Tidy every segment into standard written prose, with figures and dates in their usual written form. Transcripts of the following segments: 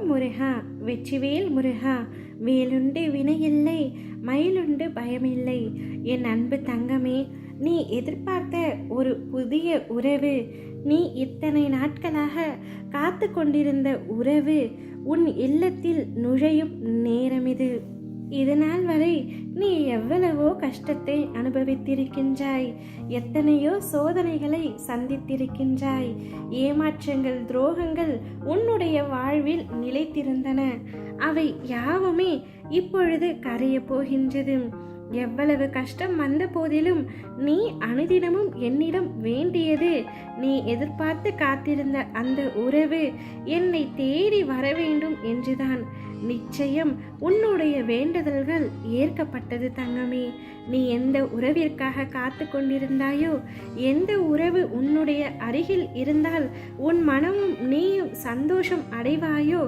முருகா, வெற்றிவேல் முருகா, வேலுண்டு வினையில்லை, மயிலுண்டு பயமில்லை. என் அன்பு தங்கமே, நீ எதிர்பார்த்த ஒரு புதிய உறவு, நீ இத்தனை நாட்களாக காத்து கொண்டிருந்த உறவு உன் இல்லத்தில் நுழையும் நேரம் இது. இதனால் வரை நீ எவ்வளவோ கஷ்டத்தை அனுபவித்திருக்கின்றாய், எத்தனையோ சோதனைகளை சந்தித்திருக்கின்றாய். ஏமாற்றங்கள், துரோகங்கள் உன்னுடைய வாழ்வில் நிலைத்திருந்தன. அவை யாவுமே இப்பொழுது கரைய போகின்றது. எவ்வளவு கஷ்டம் வந்த போதிலும் நீ அனுதினமும் என்னிடம் வேண்டியது, நீ எதிர்பார்த்து காத்திருந்த அந்த உறவு என்னை தேடி வர வேண்டும் என்றுதான். நிச்சயம் உன்னுடைய வேண்டுதல்கள் ஏற்கப்பட்டது தங்கமே. நீ எந்த உறவிற்காக காத்து கொண்டிருந்தாயோ, எந்த உறவு உன்னுடைய அருகில் இருந்தால் உன் மனமும் நீயும் சந்தோஷம் அடைவாயோ,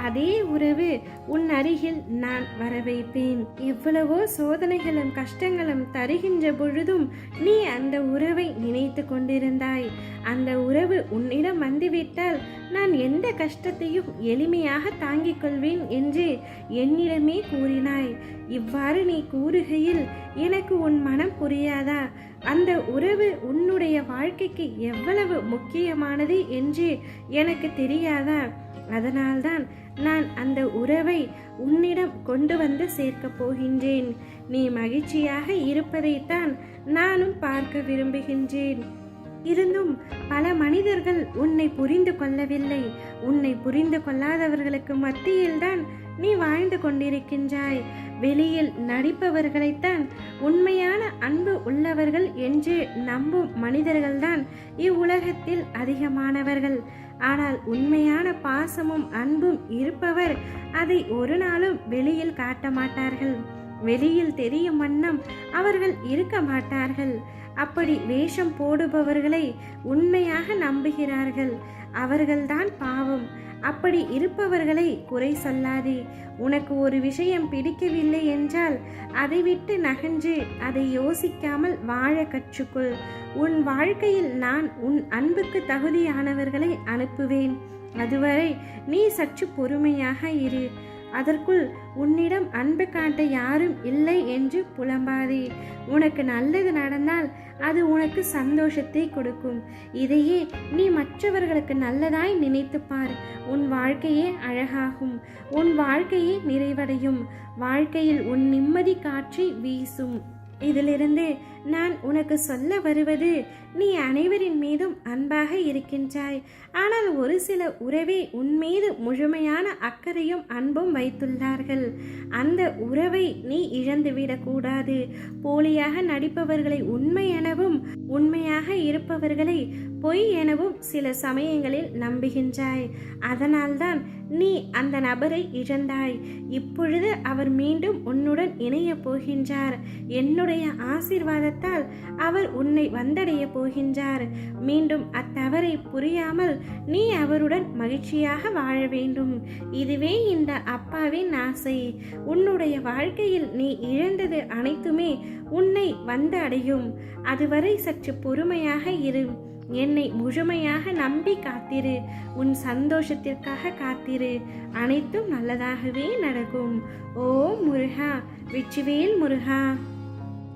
அதே உறவு உன் அருகில் நான் வர வைப்பேன். எவ்வளவோ சோதனைகளும் கஷ்டங்களும் தருகின்ற பொழுதும் நீ அந்த உறவை நினைத்து கொண்டிருந்தாய். அந்த உறவு உன்னிடம் வந்துவிட்டால் நான் எந்த கஷ்டத்தையும் எளிமையாக தாங்கிக் கொள்வேன் என்று என்னிடமே கூறினாய். இவ்வாறு நீ கூறுகையில் எனக்கு உன் மனம் புரியாதா? அந்த உறவு உன்னுடைய வாழ்க்கைக்கு எவ்வளவு முக்கியமானது என்று எனக்கு தெரியாதா? அதனால்தான் நான் அந்த உறவை உன்னிடம் கொண்டு வந்து சேர்க்கப் போகின்றேன். நீ மகிழ்ச்சியாக இருப்பதைத்தான் நானும் பார்க்க விரும்புகின்றேன். இருந்தும் பல மனிதர்கள் உன்னை புரிந்து கொள்ளவில்லை. உன்னை புரிந்து கொள்ளாதவர்களுக்கு மத்தியில்தான் நீ வாழ்ந்து கொண்டிருக்கின்றாய். வெளியில் நடிப்பவர்களைத்தான் உண்மையான அன்பு உள்ளவர்கள் என்று நம்பும் மனிதர்கள்தான் இவ்வுலகத்தில் அதிகமானவர்கள். ஆனால் உண்மையான பாசமும் அன்பும் இருப்பவர் அதை ஒரு நாளும் வெளியில் காட்ட மாட்டார்கள். வெளியில் தெரியும் வண்ணம் அவர்கள் இருக்க மாட்டார்கள். அப்படி வேஷம் போடுபவர்களை உண்மையாக நம்புகிறார்கள். அவர்கள்தான் பாவம். அப்படி இருப்பவர்களை குறை சொல்லாதே. உனக்கு ஒரு விஷயம் பிடிக்கவில்லை என்றால் அதை விட்டு நகன்று அதை யோசிக்காமல் வாழ கற்றுக்கொள். உன் வாழ்க்கையில் நான் உன் அன்புக்கு தகுதியானவர்களை அனுப்புவேன். அதுவரை நீ சற்று பொறுமையாக இரு. அதற்குள் உன்னிடம் அன்பு காட்ட யாரும் இல்லை என்று புலம்பாதே. உனக்கு நல்லது நடந்தால் அது உனக்கு சந்தோஷத்தை கொடுக்கும். இதையே நீ மற்றவர்களுக்கு நல்லதாய் நினைத்துப்பார். உன் வாழ்க்கையே அழகாகும். உன் வாழ்க்கையே நிறைவடையும். வாழ்க்கையில் உன் நிம்மதி காற்றை வீசும். இதிலிருந்து நான் உனக்கு சொல்ல வருவது, நீ அனைவரின் மீதும் அன்பாக இருக்கின்றாய். ஆனால் ஒரு சில உறவே உன் மீது முழுமையான அக்கறையும் அன்பும் வைத்துள்ளார்கள். அந்த உறவை நீ இழந்துவிடக்கூடாது. போலியாக நடிப்பவர்களை உண்மை எனவும், உண்மையாக இருப்பவர்களை பொய் எனவும் சில சமயங்களில் நம்புகின்றாய். அதனால்தான் நீ அந்த நபரை இழந்தாய். இப்பொழுது அவர் மீண்டும் உன்னுடன் இணைய போகின்றார். என்னுடைய ஆசீர்வாதத்தால் அவர் உன்னை வந்தடைய போகின்றார். மீண்டும் அத்தவறை புரியாமல் நீ அவருடன் மகிழ்ச்சியாக வாழ வேண்டும். இதுவே இந்த அப்பாவின் ஆசை. உன்னுடைய வாழ்க்கையில் நீ இழந்தது அனைத்துமே உன்னை வந்து அடையும். அதுவரை சற்று பொறுமையாக இரு. என்னை முழுமையாக நம்பி காத்திரு. உன் சந்தோஷத்திற்காக காத்திரு. அனைத்தும் நல்லதாகவே நடக்கும். ஓ முருகா, வெற்றிவேல் முருகா.